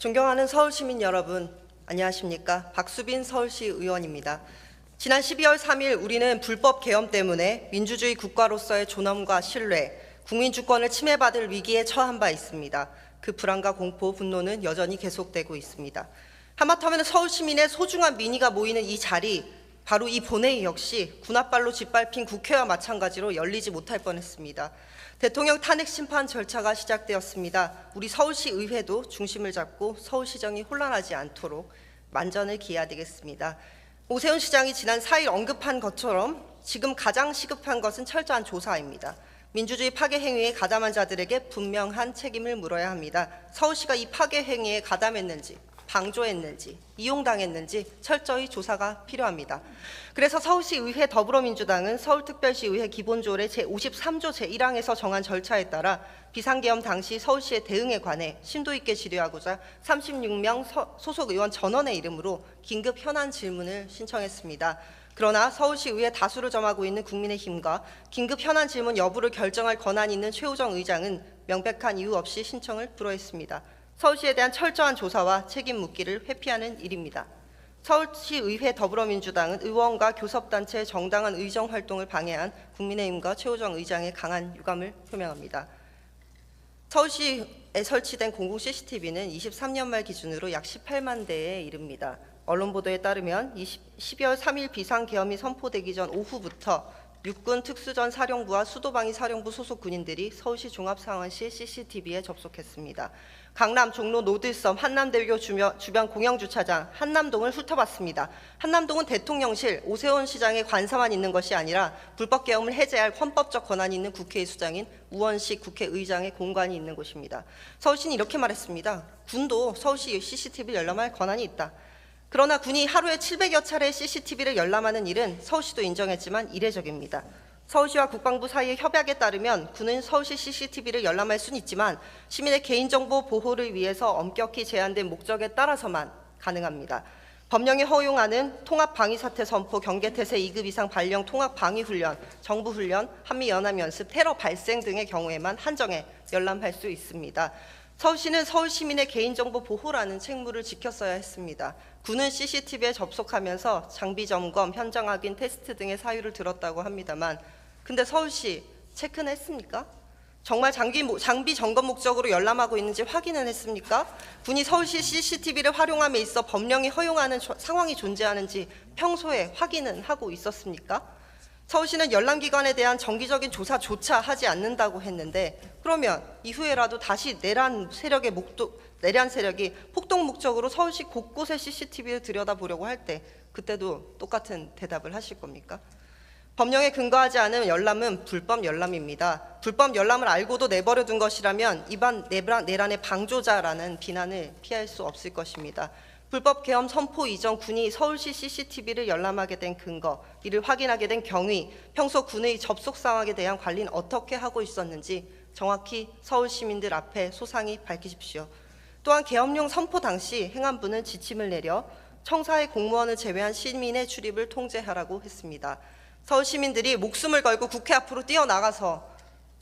존경하는 서울시민 여러분, 안녕하십니까? 박수빈 서울시 의원입니다. 지난 12월 3일 우리는 불법 계엄 때문에 민주주의 국가로서의 존엄과 신뢰, 국민 주권을 침해받을 위기에 처한 바 있습니다. 그 불안과 공포, 분노는 여전히 계속되고 있습니다. 하마터면 서울시민의 소중한 민의가 모이는 이 자리, 바로 이 본회의 역시 군홧발로 짓밟힌 국회와 마찬가지로 열리지 못할 뻔했습니다. 대통령 탄핵 심판 절차가 시작되었습니다. 우리 서울시 의회도 중심을 잡고 서울시정이 혼란하지 않도록 만전을 기해야 되겠습니다. 오세훈 시장이 지난 4일 언급한 것처럼 지금 가장 시급한 것은 철저한 조사입니다. 민주주의 파괴 행위에 가담한 자들에게 분명한 책임을 물어야 합니다. 서울시가 이 파괴 행위에 가담했는지, 방조했는지, 이용당했는지 철저히 조사가 필요합니다. 그래서 서울시의회 더불어민주당은 서울특별시의회 기본조례 제53조 제1항에서 정한 절차에 따라 비상계엄 당시 서울시의 대응에 관해 심도 있게 질의하고자 36명 소속 의원 전원의 이름으로 긴급 현안 질문을 신청했습니다. 그러나 서울시의회 다수를 점하고 있는 국민의힘과 긴급 현안 질문 여부를 결정할 권한이 있는 최우정 의장은 명백한 이유 없이 신청을 불허했습니다. 서울시에 대한 철저한 조사와 책임 묻기를 회피하는 일입니다. 서울시의회 더불어민주당은 의원과 교섭단체의 정당한 의정 활동을 방해한 국민의힘과 최우정 의장의 강한 유감을 표명합니다. 서울시에 설치된 공공 CCTV는 23년 말 기준으로 약 18만 대에 이릅니다. 언론 보도에 따르면 12월 3일 비상계엄이 선포되기 전 오후부터 육군 특수전 사령부와 수도방위 사령부 소속 군인들이 서울시 종합상황시 CCTV에 접속했습니다. 강남, 종로, 노들섬, 한남대교 주변 공영주차장, 한남동을 훑어봤습니다. 한남동은 대통령실, 오세훈 시장의 관사만 있는 것이 아니라 불법 계엄을 해제할 헌법적 권한이 있는 국회의 수장인 우원식 국회의장의 공간이 있는 곳입니다. 서울시는 이렇게 말했습니다. 군도 서울시 CCTV를 열람할 권한이 있다. 그러나 군이 하루에 700여 차례 CCTV를 열람하는 일은 서울시도 인정했지만 이례적입니다. 서울시와 국방부 사이의 협약에 따르면 군은 서울시 CCTV를 열람할 수는 있지만 시민의 개인정보 보호를 위해서 엄격히 제한된 목적에 따라서만 가능합니다. 법령이 허용하는 통합방위사태 선포, 경계태세 2급 이상 발령 통합방위훈련, 정부훈련, 한미연합연습, 테러 발생 등의 경우에만 한정해 열람할 수 있습니다. 서울시는 서울 시민의 개인정보 보호라는 책무를 지켰어야 했습니다. 군은 CCTV에 접속하면서 장비 점검, 현장 확인, 테스트 등의 사유를 들었다고 합니다만 근데 서울시 체크는 했습니까? 정말 장비 점검 목적으로 열람하고 있는지 확인은 했습니까? 군이 서울시 CCTV를 활용함에 있어 법령이 허용하는 상황이 존재하는지 평소에 확인은 하고 있었습니까? 서울시는 열람기관에 대한 정기적인 조사조차 하지 않는다고 했는데 그러면 이후에라도 다시 내란 세력이 폭동 목적으로 서울시 곳곳에 CCTV를 들여다보려고 할 때 그때도 똑같은 대답을 하실 겁니까? 법령에 근거하지 않은 열람은 불법 열람입니다. 불법 열람을 알고도 내버려 둔 것이라면 이번 내란의 방조자라는 비난을 피할 수 없을 것입니다. 불법 계엄 선포 이전 군이 서울시 CCTV를 열람하게 된 근거, 이를 확인하게 된 경위, 평소 군의 접속 상황에 대한 관리는 어떻게 하고 있었는지 정확히 서울 시민들 앞에 소상히 밝히십시오. 또한 계엄령 선포 당시 행안부는 지침을 내려 청사의 공무원을 제외한 시민의 출입을 통제하라고 했습니다. 서울 시민들이 목숨을 걸고 국회 앞으로 뛰어나가서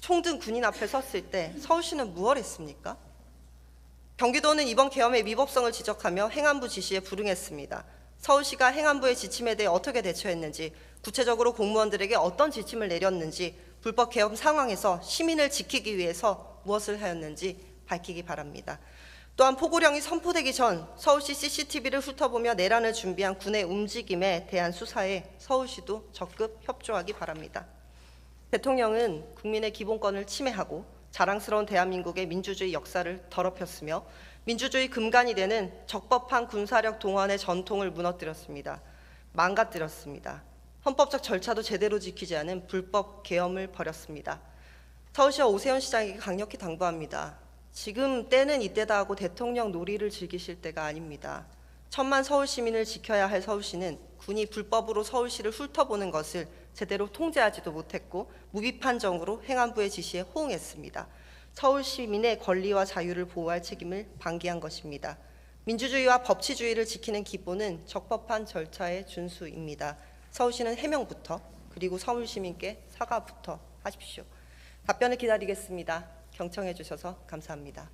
총든 군인 앞에 섰을 때 서울시는 무엇 했습니까? 경기도는 이번 계엄의 위법성을 지적하며 행안부 지시에 불응했습니다. 서울시가 행안부의 지침에 대해 어떻게 대처했는지, 구체적으로 공무원들에게 어떤 지침을 내렸는지, 불법 계엄 상황에서 시민을 지키기 위해서 무엇을 하였는지 밝히기 바랍니다. 또한 포고령이 선포되기 전 서울시 CCTV를 훑어보며 내란을 준비한 군의 움직임에 대한 수사에 서울시도 적극 협조하기 바랍니다. 대통령은 국민의 기본권을 침해하고 자랑스러운 대한민국의 민주주의 역사를 더럽혔으며 민주주의 근간이 되는 적법한 군사력 동원의 전통을 무너뜨렸습니다. 망가뜨렸습니다. 헌법적 절차도 제대로 지키지 않은 불법 계엄을 벌였습니다. 서울시와 오세훈 시장에게 강력히 당부합니다. 지금 때는 이때다 하고 대통령 놀이를 즐기실 때가 아닙니다. 천만 서울 시민을 지켜야 할 서울시는 군이 불법으로 서울시를 훑어보는 것을 제대로 통제하지도 못했고 무비판정으로 행안부의 지시에 호응했습니다. 서울 시민의 권리와 자유를 보호할 책임을 방기한 것입니다. 민주주의와 법치주의를 지키는 기본은 적법한 절차의 준수입니다. 서울시는 해명부터 그리고 서울 시민께 사과부터 하십시오. 답변을 기다리겠습니다. 경청해 주셔서 감사합니다.